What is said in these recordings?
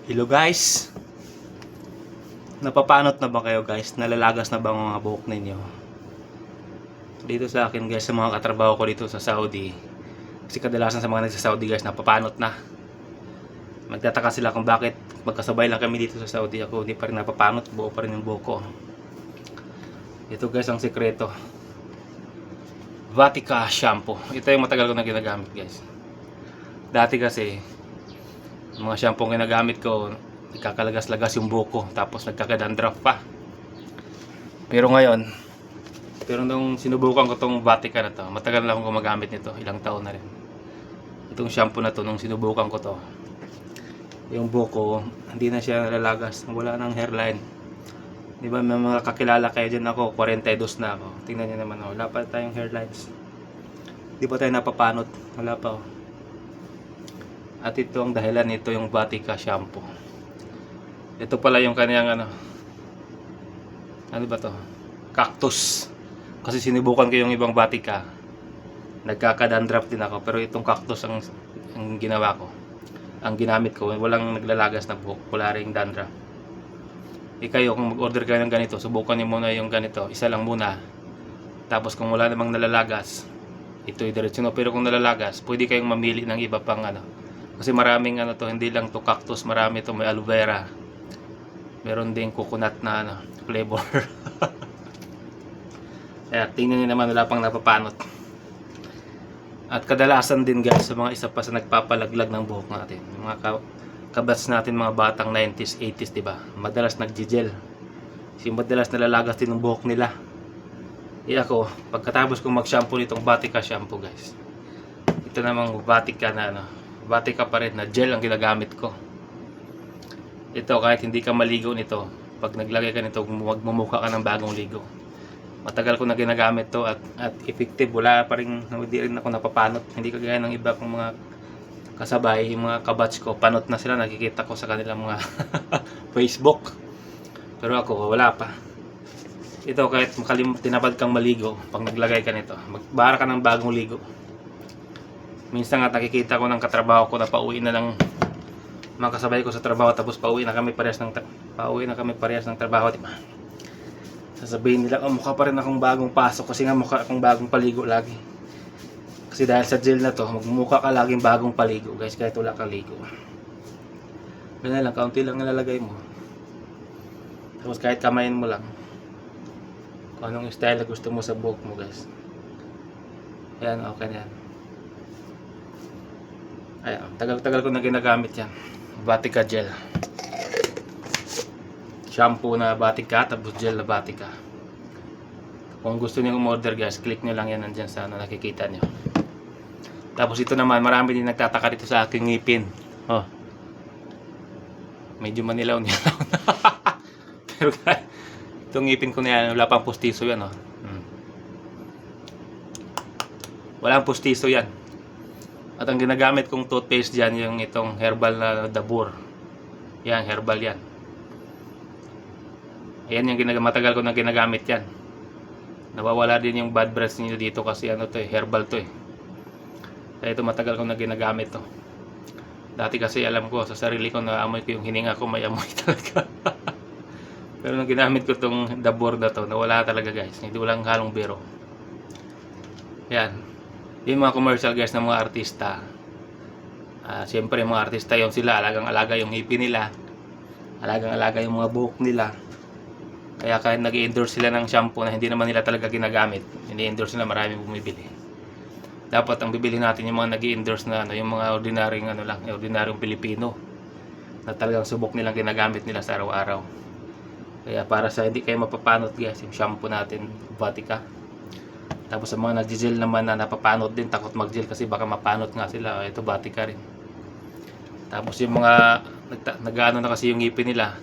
Hello guys! Napapanot na ba kayo guys? Nalalagas na ba ang mga buhok ninyo? Dito sa akin guys, sa mga katrabaho ko dito sa Saudi, kasi kadalasan sa mga nagsa-Saudi guys, napapanot na. Magtataka sila kung bakit magkasabay lang kami dito sa Saudi, ako hindi pa rin napapanot, buo pa rin yung buhok ko. Ito guys ang sekreto. Vatica shampoo. Ito yung matagal ko na ginagamit guys. Dati kasi, yung mga shampoo ang ginagamit ko, nagkakalagas-lagas yung buhok ko, tapos nagkakadandraff pa. Pero ngayon, nung sinubukan ko tong Vatica na to, matagal na akong gumagamit nito, ilang taon na rin. Itong shampoo na to, nung sinubukan ko to, yung buhok ko, hindi na siya nalalagas, wala nang hairline. Di ba may mga kakilala kayo dyan, ako 42 na ako, tingnan nyo naman, wala pa tayong hairlines, di pa tayo napapanot, wala pa. At ito ang dahilan nito, yung Vatica shampoo. Ito pala yung kaniyang ano ba to? Cactus. Kasi sinubukan ko yung ibang Vatica, nagkakadandraff din ako, pero itong cactus ang ginawa ko, ang ginamit ko, walang naglalagas na buhok, wala ring dandruff. Kayo kung mag-order kayo ng ganito, subukan niyo muna yung ganito, isa lang muna. Tapos kung wala namang nalalagas, ito'y diretso na. Pero kung nalalagas, pwede kayong mamili ng iba pang kasi maraming to, hindi lang to cactus, marami to, may aloe vera, meron ding coconut na flavor. Kaya tingnan niyo naman, wala pang napapanot. At kadalasan din guys, sa mga isa pa sa nagpapalaglag ng buhok natin, mga kabats natin, mga batang 90s, 80s, diba? Madalas nagji-gel. Kasi madalas nalalagas din ng buhok nila. Ako, pagkatapos kong mag-shampoo nitong Vatica shampoo guys, ito namang Vatica na Vatica pa rin na gel ang ginagamit ko. Ito, kahit hindi ka maligo nito, pag naglagay ka nito, magmumukha ka ng bagong ligo. Matagal ko na ginagamit to at effective. Wala pa rin, hindi rin ako napapanot. Hindi kagaya ng iba kong mga kasabay, yung mga kabatch ko, panot na sila, nakikita ko sa kanilang mga Facebook. Pero ako, wala pa. Ito, kahit tinapad kang maligo, pag naglagay ka nito, magbara ka ng bagong ligo. Minsan nga nakikita ko ng katrabaho ko na pauwi na ng mga kasabay ko sa trabaho, tapos pauwi na kami parehas ng trabaho, diba? Sasabihin nila, mukha pa rin akong bagong pasok kasi nga mukha akong bagong paligo lagi. Kasi dahil sa gel na to, magmumukha ka laging bagong paligo guys, kahit wala kang ligo. Ganyan lang, kaunti lang nilalagay mo. Tapos kahit kamayin mo lang, kung anong style na gusto mo sa buhok mo guys. Ayan, okay na yan. Ayan, tagal-tagal ko na ginagamit yan. Vatica gel. Shampoo na Vatica, tapos gel na Vatica. Kung gusto niyo umorder guys, click nyo lang yan, nandyan sa nakikita nyo. Tapos ito naman, marami din nagtataka dito sa aking ngipin. Medyo manilaw-nilaw na. Pero guys, itong ngipin ko na yan, wala pang pustiso yan. Walang pustiso yan. At ang ginagamit kong toothpaste dyan, yung itong herbal na Dabur. Yan, herbal yan. Ayan yung matagal ko na ginagamit yan. Nawawala din yung bad breath niyo dito kasi herbal to eh. Kaya ito matagal ko na ginagamit to. Dati kasi alam ko sa sarili ko na amoy ko yung hininga ko, may amoy talaga. Pero nung ginamit ko tong Dabur na to, nawala talaga guys. Hindi walang halong biro. Yan. Yung mga commercial guys ng mga artista, siyempre yung mga artista yung sila, alagang-alaga yung ngipin nila, alagang-alaga yung mga buhok nila. Kaya kahit nag-i-endorse sila ng shampoo na hindi naman nila talaga ginagamit, ini-endorse nila, maraming bumibili. Dapat ang bibili natin yung mga nag-i-endorse na yung mga ordinaryong ordinaryong Pilipino na talagang subok nilang ginagamit nila sa araw-araw. Kaya para sa hindi kayo mapapanot guys, yung shampoo natin Vatica. Tapos sa mga nag-gel naman na napapanot din, takot mag-gel kasi baka mapanot nga sila, ito Vatica rin. Tapos yung mga nag-ano na kasi yung ngipin nila,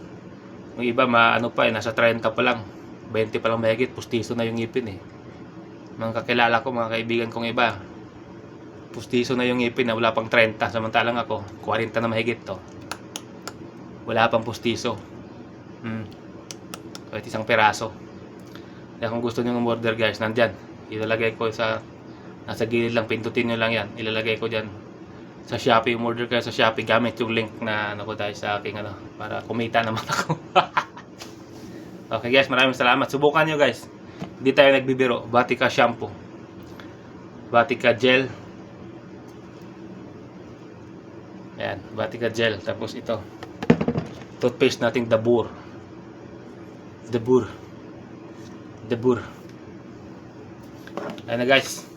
yung iba nasa 30 pa lang, 20 pa lang mahigit, pustiso na yung ngipin eh. Mga kakilala ko, mga kaibigan kong iba, pustiso na yung ngipin na wala pang 30, samantalang ako 40 na mahigit to, wala pang pustiso. Kahit isang peraso. Kaya kung gusto nyo umorder guys, nandyan, ilalagay ko nasa gilid lang, pindutin nyo lang yan, ilalagay ko dyan sa Shopee, umorder kayo sa Shopee gamit yung link na ano ko dahil sa aking ano, para kumita naman ako. Okay guys, maraming salamat. Subukan nyo guys. Hindi tayo nagbibiro. Batika shampoo, Batika gel. Ayan, Batika gel. Tapos ito, toothpaste nating Dabur. Dabur. Dabur. Ayan na guys.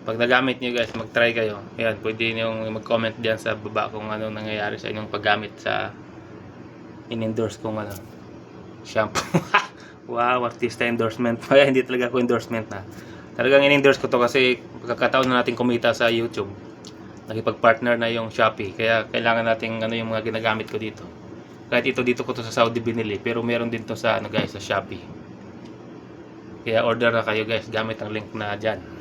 Pag nagamit nyo guys, mag-try kayo. Ayan, pwede nyo mag-comment diyan sa baba kung ano nangyayari sa inyong paggamit sa in-endorse kong ano, shampoo. Wow, artista endorsement. Kaya hindi talaga ako endorsement na. Talagang in-endorse ko to kasi pagkakataon na natin kumita sa YouTube. Nakipag-partner na yung Shopee. Kaya kailangan nating ano yung mga ginagamit ko dito. Kahit ito dito ko to sa Saudi binili, pero meron din to sa ano guys, sa Shopee. Kaya order na kayo guys gamit ang link na diyan.